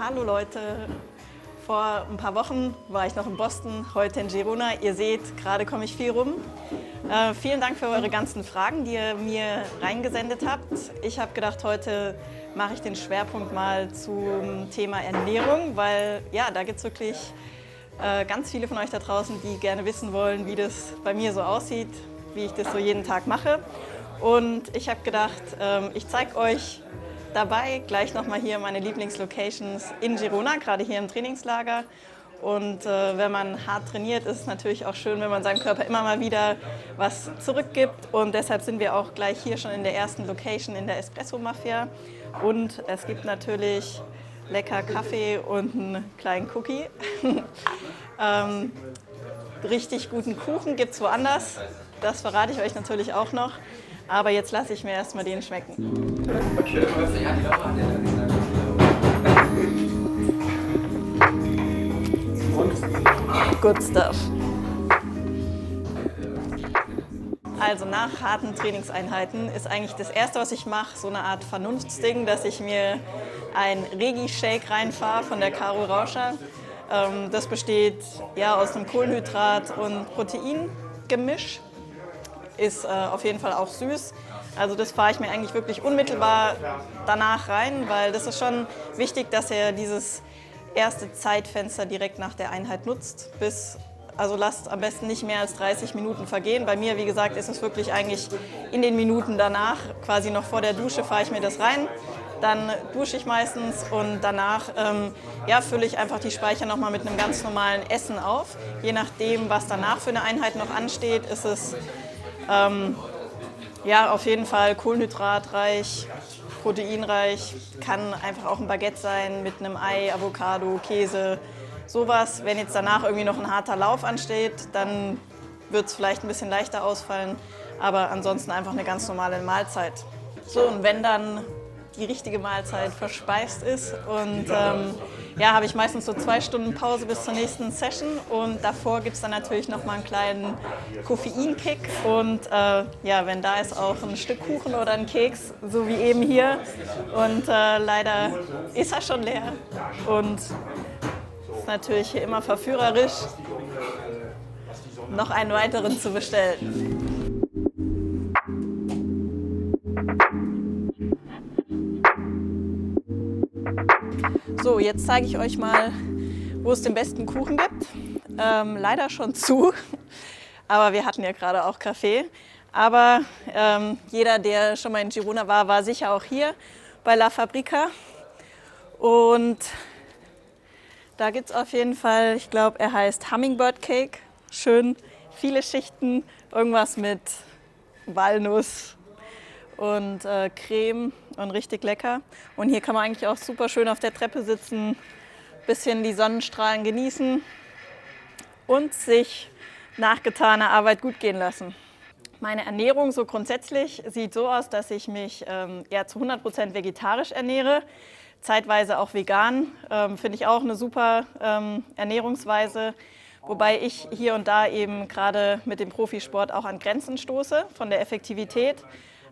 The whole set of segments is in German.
Hallo Leute, vor ein paar Wochen war ich noch in Boston, heute in Girona. Ihr seht, gerade komme ich viel rum. Vielen Dank für eure ganzen Fragen, die ihr mir reingesendet habt. Ich habe gedacht, heute mache ich den Schwerpunkt mal zum Thema Ernährung, weil ja, da gibt es wirklich ganz viele von euch da draußen, die gerne wissen wollen, wie das bei mir so aussieht, wie ich das so jeden Tag mache. Und ich habe gedacht, ich zeige euch dabei gleich nochmal hier meine Lieblingslocations in Girona, gerade hier im Trainingslager. Und wenn man hart trainiert, ist es natürlich auch schön, wenn man seinem Körper immer mal wieder was zurückgibt. Und deshalb sind wir auch gleich hier schon in der ersten Location in der Espresso Mafia. Und es gibt natürlich lecker Kaffee und einen kleinen Cookie. Richtig guten Kuchen gibt es woanders. Das verrate ich euch natürlich auch noch. Aber jetzt lasse ich mir erstmal den schmecken. Good stuff. Also nach harten Trainingseinheiten ist eigentlich das Erste, was ich mache, so eine Art Vernunftsding, dass ich mir ein Regi-Shake reinfahre von der Caro Rauscher. Das besteht ja aus einem Kohlenhydrat- und Proteingemisch. Ist auf jeden Fall auch süß. Also das fahre ich mir eigentlich wirklich unmittelbar danach rein, weil das ist schon wichtig, dass ihr dieses erste Zeitfenster direkt nach der Einheit nutzt. Also lasst am besten nicht mehr als 30 Minuten vergehen. Bei mir, wie gesagt, ist es wirklich eigentlich in den Minuten danach, quasi noch vor der Dusche fahre ich mir das rein. Dann dusche ich meistens und danach fülle ich einfach die Speicher nochmal mit einem ganz normalen Essen auf. Je nachdem, was danach für eine Einheit noch ansteht, ist es auf jeden Fall kohlenhydratreich, proteinreich, kann einfach auch ein Baguette sein mit einem Ei, Avocado, Käse, sowas. Wenn jetzt danach irgendwie noch ein harter Lauf ansteht, dann wird es vielleicht ein bisschen leichter ausfallen, aber ansonsten einfach eine ganz normale Mahlzeit. So, und wenn dann die richtige Mahlzeit verspeist ist und habe ich meistens so 2 Stunden Pause bis zur nächsten Session und davor gibt es dann natürlich noch mal einen kleinen Koffeinkick und wenn da ist auch ein Stück Kuchen oder ein Keks, so wie eben hier und leider ist er schon leer und ist natürlich hier immer verführerisch, noch einen weiteren zu bestellen. So, jetzt zeige ich euch mal, wo es den besten Kuchen gibt. Leider schon zu, aber wir hatten ja gerade auch Kaffee. Aber jeder, der schon mal in Girona war, war sicher auch hier bei La Fabrica. Und da gibt es auf jeden Fall, ich glaube, er heißt Hummingbird Cake. Schön viele Schichten, irgendwas mit Walnuss und Creme und richtig lecker. Und hier kann man eigentlich auch super schön auf der Treppe sitzen, bisschen die Sonnenstrahlen genießen und sich nach getaner Arbeit gut gehen lassen. Meine Ernährung so grundsätzlich sieht so aus, dass ich mich zu 100% vegetarisch ernähre, zeitweise auch vegan. Finde ich auch eine super Ernährungsweise, wobei ich hier und da eben gerade mit dem Profisport auch an Grenzen stoße von der Effektivität.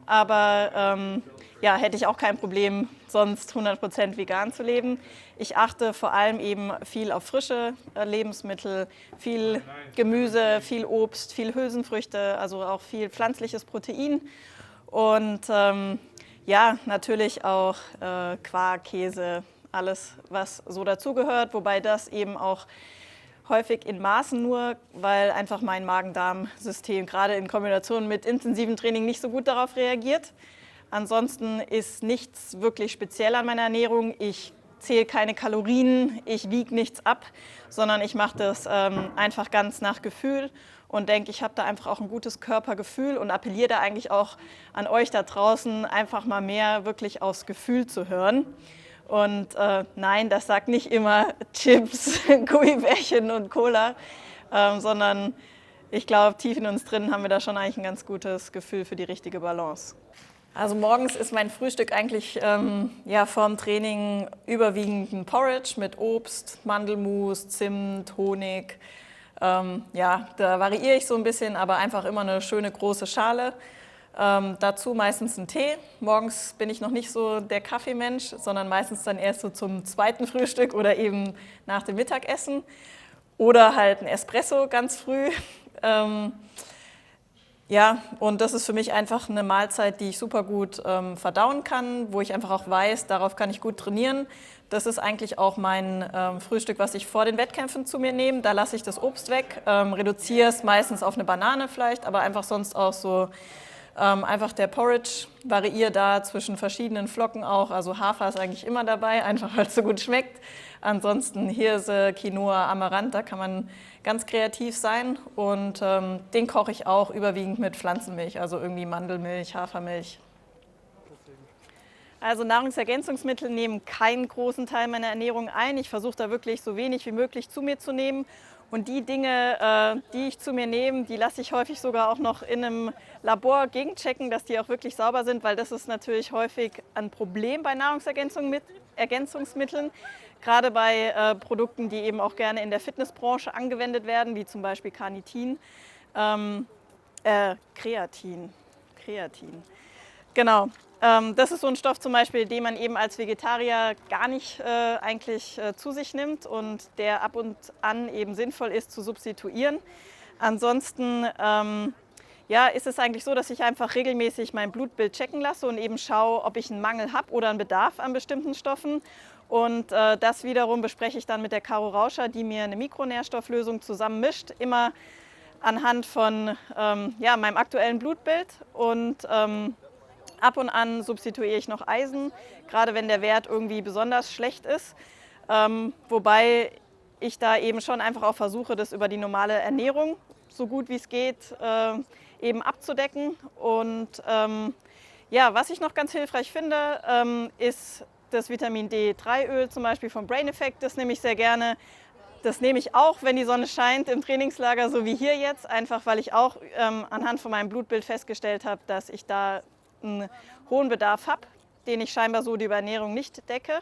Aber hätte ich auch kein Problem, sonst 100% vegan zu leben. Ich achte vor allem eben viel auf frische Lebensmittel, viel Gemüse, viel Obst, viel Hülsenfrüchte, also auch viel pflanzliches Protein. Und natürlich auch Quark, Käse, alles, was so dazugehört. Wobei das eben auch häufig in Maßen nur, weil einfach mein Magen-Darm-System gerade in Kombination mit intensivem Training nicht so gut darauf reagiert. Ansonsten ist nichts wirklich speziell an meiner Ernährung. Ich zähle keine Kalorien, ich wiege nichts ab, sondern ich mache das einfach ganz nach Gefühl und denke, ich habe da einfach auch ein gutes Körpergefühl und appelliere da eigentlich auch an euch da draußen, einfach mal mehr wirklich aufs Gefühl zu hören. Und nein, das sagt nicht immer Chips, Gummibärchen und Cola, sondern ich glaube, tief in uns drin haben wir da schon eigentlich ein ganz gutes Gefühl für die richtige Balance. Also morgens ist mein Frühstück eigentlich vorm Training überwiegend ein Porridge mit Obst, Mandelmus, Zimt, Honig. Da variiere ich so ein bisschen, aber einfach immer eine schöne große Schale. Dazu meistens einen Tee. Morgens bin ich noch nicht so der Kaffeemensch, sondern meistens dann erst so zum zweiten Frühstück oder eben nach dem Mittagessen. Oder halt ein Espresso ganz früh. Und das ist für mich einfach eine Mahlzeit, die ich super gut verdauen kann, wo ich einfach auch weiß, darauf kann ich gut trainieren. Das ist eigentlich auch mein Frühstück, was ich vor den Wettkämpfen zu mir nehme. Da lasse ich das Obst weg, reduziere es meistens auf eine Banane vielleicht, aber einfach sonst auch so einfach der Porridge, variiere da zwischen verschiedenen Flocken auch. Also Hafer ist eigentlich immer dabei, einfach weil es so gut schmeckt. Ansonsten Hirse, Quinoa, Amaranth, da kann man ganz kreativ sein. Und den koche ich auch überwiegend mit Pflanzenmilch, also irgendwie Mandelmilch, Hafermilch. Also Nahrungsergänzungsmittel nehmen keinen großen Teil meiner Ernährung ein. Ich versuche da wirklich so wenig wie möglich zu mir zu nehmen. Und die Dinge, die ich zu mir nehme, die lasse ich häufig sogar auch noch in einem Labor gegenchecken, dass die auch wirklich sauber sind, weil das ist natürlich häufig ein Problem bei Nahrungsergänzungsmitteln, gerade bei Produkten, die eben auch gerne in der Fitnessbranche angewendet werden, wie zum Beispiel Carnitin, Kreatin. Genau. Das ist so ein Stoff zum Beispiel, den man eben als Vegetarier gar nicht eigentlich zu sich nimmt und der ab und an eben sinnvoll ist zu substituieren. Ansonsten ist es eigentlich so, dass ich einfach regelmäßig mein Blutbild checken lasse und eben schaue, ob ich einen Mangel habe oder einen Bedarf an bestimmten Stoffen. Und das wiederum bespreche ich dann mit der Caro Rauscher, die mir eine Mikronährstofflösung zusammenmischt, immer anhand von meinem aktuellen Blutbild und ab und an substituiere ich noch Eisen, gerade wenn der Wert irgendwie besonders schlecht ist. Wobei ich da eben schon einfach auch versuche, das über die normale Ernährung so gut wie es geht eben abzudecken. Und was ich noch ganz hilfreich finde, ist das Vitamin D3-Öl zum Beispiel vom Brain Effect. Das nehme ich sehr gerne. Das nehme ich auch, wenn die Sonne scheint im Trainingslager, so wie hier jetzt, einfach weil ich auch anhand von meinem Blutbild festgestellt habe, dass ich da einen hohen Bedarf habe, den ich scheinbar so über Ernährung nicht decke.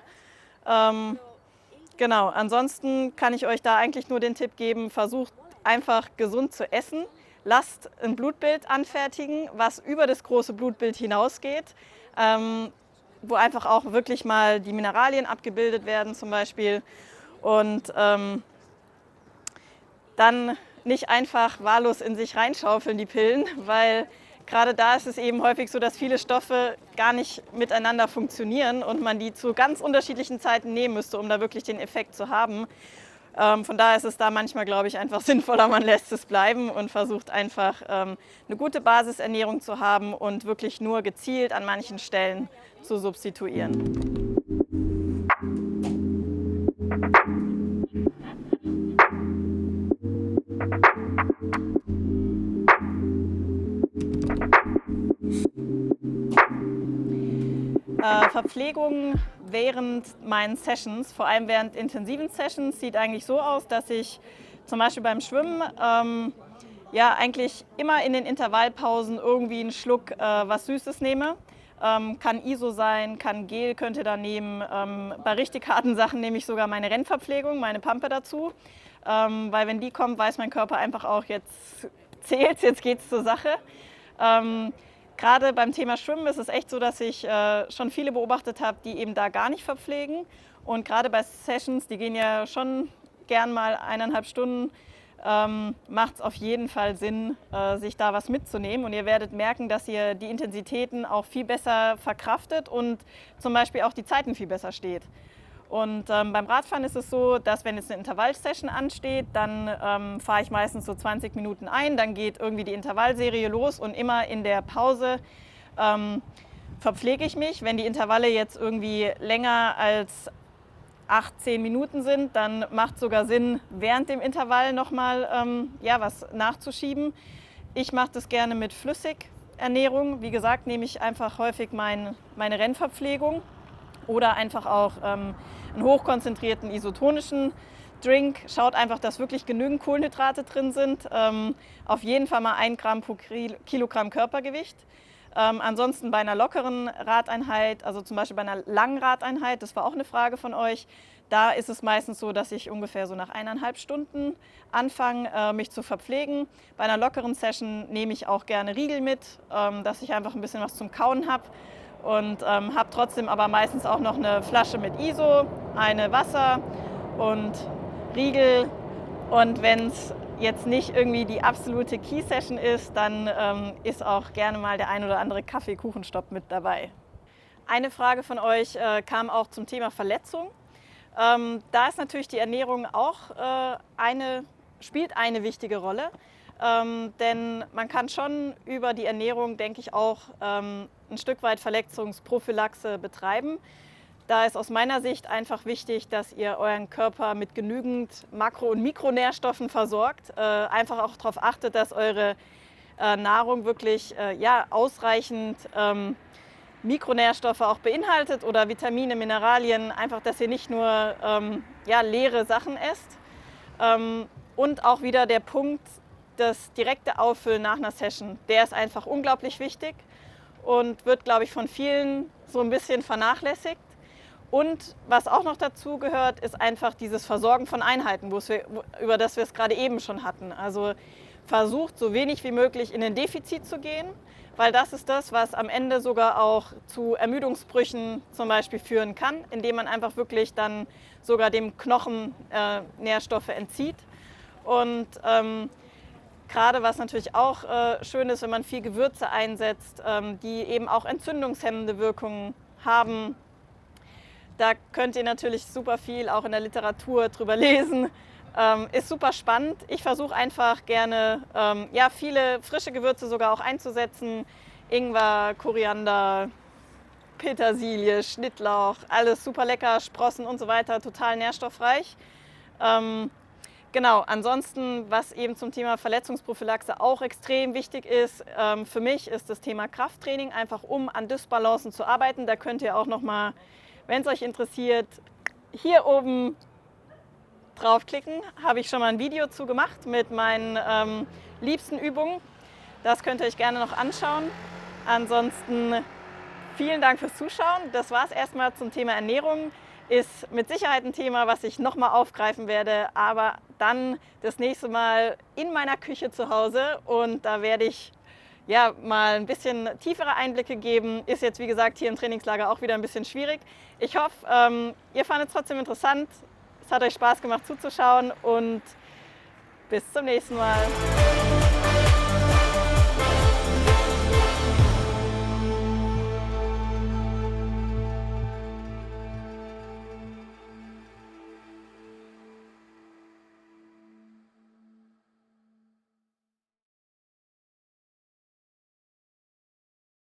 Ansonsten kann ich euch da eigentlich nur den Tipp geben, versucht einfach gesund zu essen. Lasst ein Blutbild anfertigen, was über das große Blutbild hinausgeht, wo einfach auch wirklich mal die Mineralien abgebildet werden zum Beispiel. Und dann nicht einfach wahllos in sich reinschaufeln, die Pillen, weil gerade da ist es eben häufig so, dass viele Stoffe gar nicht miteinander funktionieren und man die zu ganz unterschiedlichen Zeiten nehmen müsste, um da wirklich den Effekt zu haben. Von daher ist es da manchmal, glaube ich, einfach sinnvoller, man lässt es bleiben und versucht einfach eine gute Basisernährung zu haben und wirklich nur gezielt an manchen Stellen zu substituieren. Verpflegung während meinen Sessions, vor allem während intensiven Sessions, sieht eigentlich so aus, dass ich zum Beispiel beim Schwimmen eigentlich immer in den Intervallpausen irgendwie einen Schluck was Süßes nehme. Kann ISO sein, kann Gel, könnt ihr da nehmen. Bei richtig harten Sachen nehme ich sogar meine Rennverpflegung, meine Pampe dazu. Weil wenn die kommt, weiß mein Körper einfach auch, jetzt zählt's, jetzt geht's zur Sache. Gerade beim Thema Schwimmen ist es echt so, dass ich schon viele beobachtet habe, die eben da gar nicht verpflegen. Und gerade bei Sessions, die gehen ja schon gern mal 1,5 Stunden, macht es auf jeden Fall Sinn, sich da was mitzunehmen. Und ihr werdet merken, dass ihr die Intensitäten auch viel besser verkraftet und zum Beispiel auch die Zeiten viel besser steht. Und beim Radfahren ist es so, dass wenn jetzt eine Intervallsession ansteht, dann fahre ich meistens so 20 Minuten ein, dann geht irgendwie die Intervallserie los und immer in der Pause verpflege ich mich. Wenn die Intervalle jetzt irgendwie länger als 8, 10 Minuten sind, dann macht sogar Sinn, während dem Intervall nochmal was nachzuschieben. Ich mache das gerne mit Flüssigernährung. Wie gesagt, nehme ich einfach häufig meine Rennverpflegung oder einfach auch einen hochkonzentrierten isotonischen Drink. Schaut einfach, dass wirklich genügend Kohlenhydrate drin sind. Auf jeden Fall mal 1 Gramm pro Kilogramm Körpergewicht. Ansonsten bei einer lockeren Radeinheit, also zum Beispiel bei einer langen Radeinheit, das war auch eine Frage von euch, da ist es meistens so, dass ich ungefähr so nach 1,5 Stunden anfange, mich zu verpflegen. Bei einer lockeren Session nehme ich auch gerne Riegel mit, dass ich einfach ein bisschen was zum Kauen habe und habe trotzdem aber meistens auch noch eine Flasche mit ISO, eine Wasser und Riegel. Und wenn es jetzt nicht irgendwie die absolute Key-Session ist, dann ist auch gerne mal der ein oder andere Kaffee-Kuchenstopp mit dabei. Eine Frage von euch kam auch zum Thema Verletzung. Da ist natürlich die Ernährung auch spielt eine wichtige Rolle. Denn man kann schon über die Ernährung, denke ich, auch ein Stück weit Verletzungsprophylaxe betreiben. Da ist aus meiner Sicht einfach wichtig, dass ihr euren Körper mit genügend Makro- und Mikronährstoffen versorgt. Einfach auch darauf achtet, dass eure Nahrung wirklich ausreichend Mikronährstoffe auch beinhaltet oder Vitamine, Mineralien. Einfach, dass ihr nicht nur leere Sachen esst. Und auch wieder der Punkt, das direkte Auffüllen nach einer Session, der ist einfach unglaublich wichtig und wird, glaube ich, von vielen so ein bisschen vernachlässigt. Und was auch noch dazu gehört, ist einfach dieses Versorgen von Einheiten, über das wir es gerade eben schon hatten. Also versucht so wenig wie möglich in ein Defizit zu gehen, weil das ist das, was am Ende sogar auch zu Ermüdungsbrüchen zum Beispiel führen kann, indem man einfach wirklich dann sogar dem Knochen Nährstoffe entzieht. Und gerade was natürlich auch schön ist, wenn man viel Gewürze einsetzt, die eben auch entzündungshemmende Wirkungen haben. Da könnt ihr natürlich super viel auch in der Literatur drüber lesen. Ist super spannend. Ich versuche einfach gerne viele frische Gewürze sogar auch einzusetzen. Ingwer, Koriander, Petersilie, Schnittlauch, alles super lecker, Sprossen und so weiter, total nährstoffreich. Genau, ansonsten, was eben zum Thema Verletzungsprophylaxe auch extrem wichtig ist, für mich ist das Thema Krafttraining, einfach um an Dysbalancen zu arbeiten. Da könnt ihr auch nochmal, wenn es euch interessiert, hier oben draufklicken. Habe ich schon mal ein Video zu gemacht mit meinen liebsten Übungen. Das könnt ihr euch gerne noch anschauen. Ansonsten vielen Dank fürs Zuschauen. Das war es erstmal zum Thema Ernährung. Ist mit Sicherheit ein Thema, was ich nochmal aufgreifen werde, aber dann das nächste Mal in meiner Küche zu Hause und da werde ich mal ein bisschen tiefere Einblicke geben. Ist jetzt, wie gesagt, hier im Trainingslager auch wieder ein bisschen schwierig. Ich hoffe, ihr fandet es trotzdem interessant. Es hat euch Spaß gemacht zuzuschauen und bis zum nächsten Mal.